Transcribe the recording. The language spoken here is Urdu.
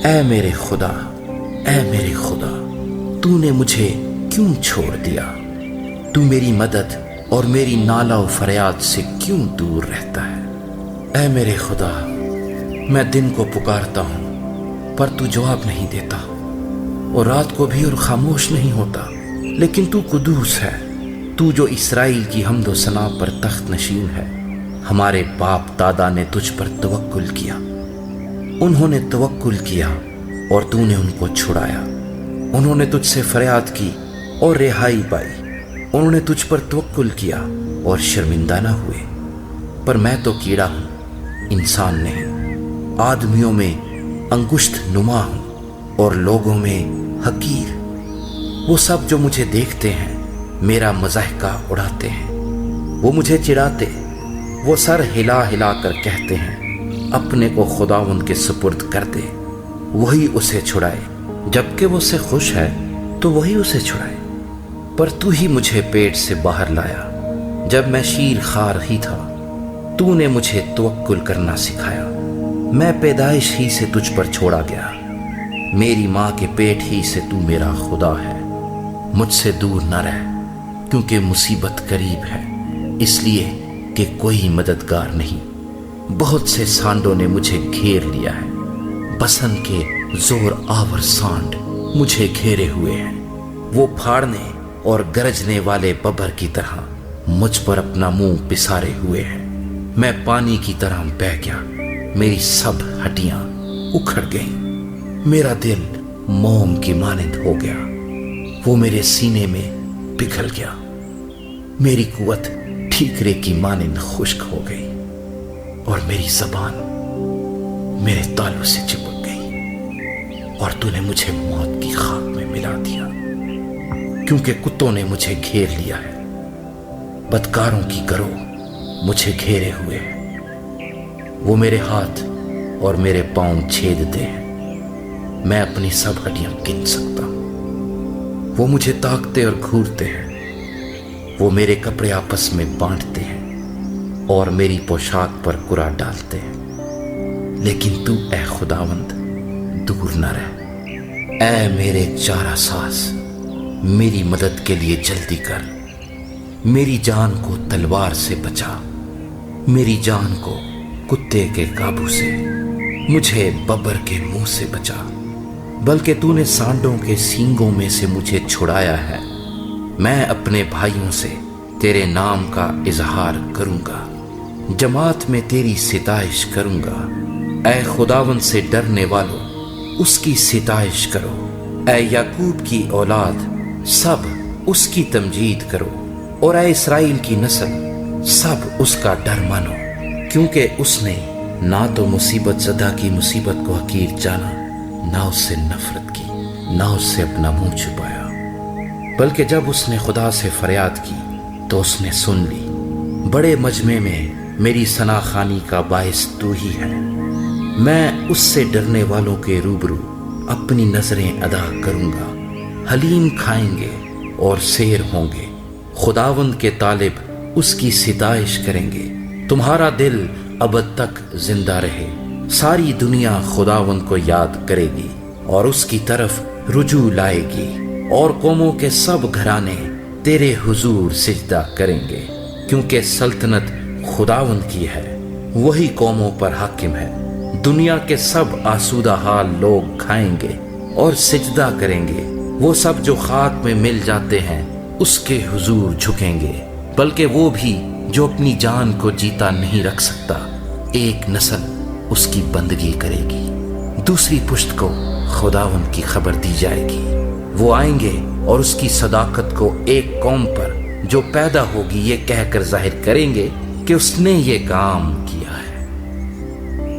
اے میرے خدا، اے میرے خدا، تو نے مجھے کیوں چھوڑ دیا؟ تو میری مدد اور میری نالہ و فریاد سے کیوں دور رہتا ہے؟ اے میرے خدا، میں دن کو پکارتا ہوں پر تو جواب نہیں دیتا، اور رات کو بھی اور خاموش نہیں ہوتا، لیکن تو قدوس ہے، تو جو اسرائیل کی حمد و ثنا پر تخت نشین ہے۔ ہمارے باپ دادا نے تجھ پر توکل کیا، انہوں نے توکل کیا اور تو نے ان کو چھڑایا۔ انہوں نے تجھ سے فریاد کی اور رہائی پائی، انہوں نے تجھ پر توکل کیا اور شرمندہ نہ ہوئے۔ پر میں تو کیڑا ہوں، انسان نہیں، آدمیوں میں انگشت نما ہوں اور لوگوں میں حقیر۔ وہ سب جو مجھے دیکھتے ہیں میرا مضحکہ اڑاتے ہیں، وہ مجھے چڑھاتے، وہ سر ہلا ہلا کر کہتے ہیں اپنے کو خداوند کے سپرد کر دے، وہی اسے چھڑائے۔ جبکہ وہ اس سے خوش ہے تو وہی اسے چھڑائے۔ پر تو ہی مجھے پیٹ سے باہر لایا، جب میں شیر خوار ہی تھا تو نے مجھے توکل کرنا سکھایا۔ میں پیدائش ہی سے تجھ پر چھوڑا گیا، میری ماں کے پیٹ ہی سے تو میرا خدا ہے۔ مجھ سے دور نہ رہ، کیونکہ مصیبت قریب ہے، اس لیے کہ کوئی مددگار نہیں۔ بہت سے سانڈوں نے مجھے گھیر لیا ہے، بسن کے زور آور سانڈ مجھے گھیرے ہوئے ہیں۔ وہ پھاڑنے اور گرجنے والے ببر کی طرح مجھ پر اپنا منہ پسارے ہوئے ہیں۔ میں پانی کی طرح بہہ گیا، میری سب ہڈیاں اکھڑ گئیں، میرا دل موم کی مانند ہو گیا، وہ میرے سینے میں پگھل گیا، میری قوت ٹھیکرے کی مانند خشک ہو گئی، اور میری زبان میرے تالوں سے چپک گئی، اور تو نے مجھے موت کی خاک میں ملا دیا، کیونکہ کتوں نے مجھے گھیر لیا ہے، بدکاروں کی گروہ مجھے گھیرے ہوئے ہیں، وہ میرے ہاتھ اور میرے پاؤں چھیدتے ہیں، میں اپنی سب ہڈیاں گن سکتا ہوں۔ وہ مجھے تاکتے اور گھورتے ہیں، وہ میرے کپڑے آپس میں بانٹتے ہیں اور میری پوشاک پر کرا ڈالتے ہیں، لیکن تو اے خداوند دور نہ رہ۔ اے میرے چارہ ساز، میری مدد کے لیے جلدی کر، میری جان کو تلوار سے بچا، میری جان کو کتے کے قابو سے، مجھے ببر کے منہ سے بچا، بلکہ تو نے سانڈوں کے سینگوں میں سے مجھے چھڑایا ہے۔ میں اپنے بھائیوں سے تیرے نام کا اظہار کروں گا، جماعت میں تیری ستائش کروں گا۔ اے خداوند سے ڈرنے والوں، اس کی ستائش کرو، اے یعقوب کی اولاد سب اس کی تمجید کرو، اور اے اسرائیل کی نسل سب اس کا ڈر مانو، کیونکہ اس نے نہ تو مصیبت زدہ کی مصیبت کو حقیر جانا، نہ اس سے نفرت کی، نہ اس سے اپنا منہ چھپایا، بلکہ جب اس نے خدا سے فریاد کی تو اس نے سن لی۔ بڑے مجمع میں میری ثنا خوانی کا باعث تو ہی ہے، میں اس سے ڈرنے والوں کے روبرو اپنی نظریں ادا کروں گا۔ حلیم کھائیں گے اور سیر ہوں گے، خداوند کے طالب اس کی ستائش کریں گے۔ تمہارا دل ابد تک زندہ رہے، ساری دنیا خداوند کو یاد کرے گی اور اس کی طرف رجوع لائے گی، اور قوموں کے سب گھرانے تیرے حضور سجدہ کریں گے، کیونکہ سلطنت خداوند کی ہے، وہی قوموں پر حاکم ہے۔ دنیا کے سب آسودہ حال لوگ کھائیں گے اور سجدہ کریں گے، وہ سب جو خاک میں مل جاتے ہیں اس کے حضور جھکیں گے، بلکہ وہ بھی جو اپنی جان کو جیتا نہیں رکھ سکتا، ایک نسل اس کی بندگی کرے گی، دوسری پشت کو خداوند کی خبر دی جائے گی۔ وہ آئیں گے اور اس کی صداقت کو ایک قوم پر جو پیدا ہوگی یہ کہہ کر ظاہر کریں گے کہ اس نے یہ کام کیا ہے۔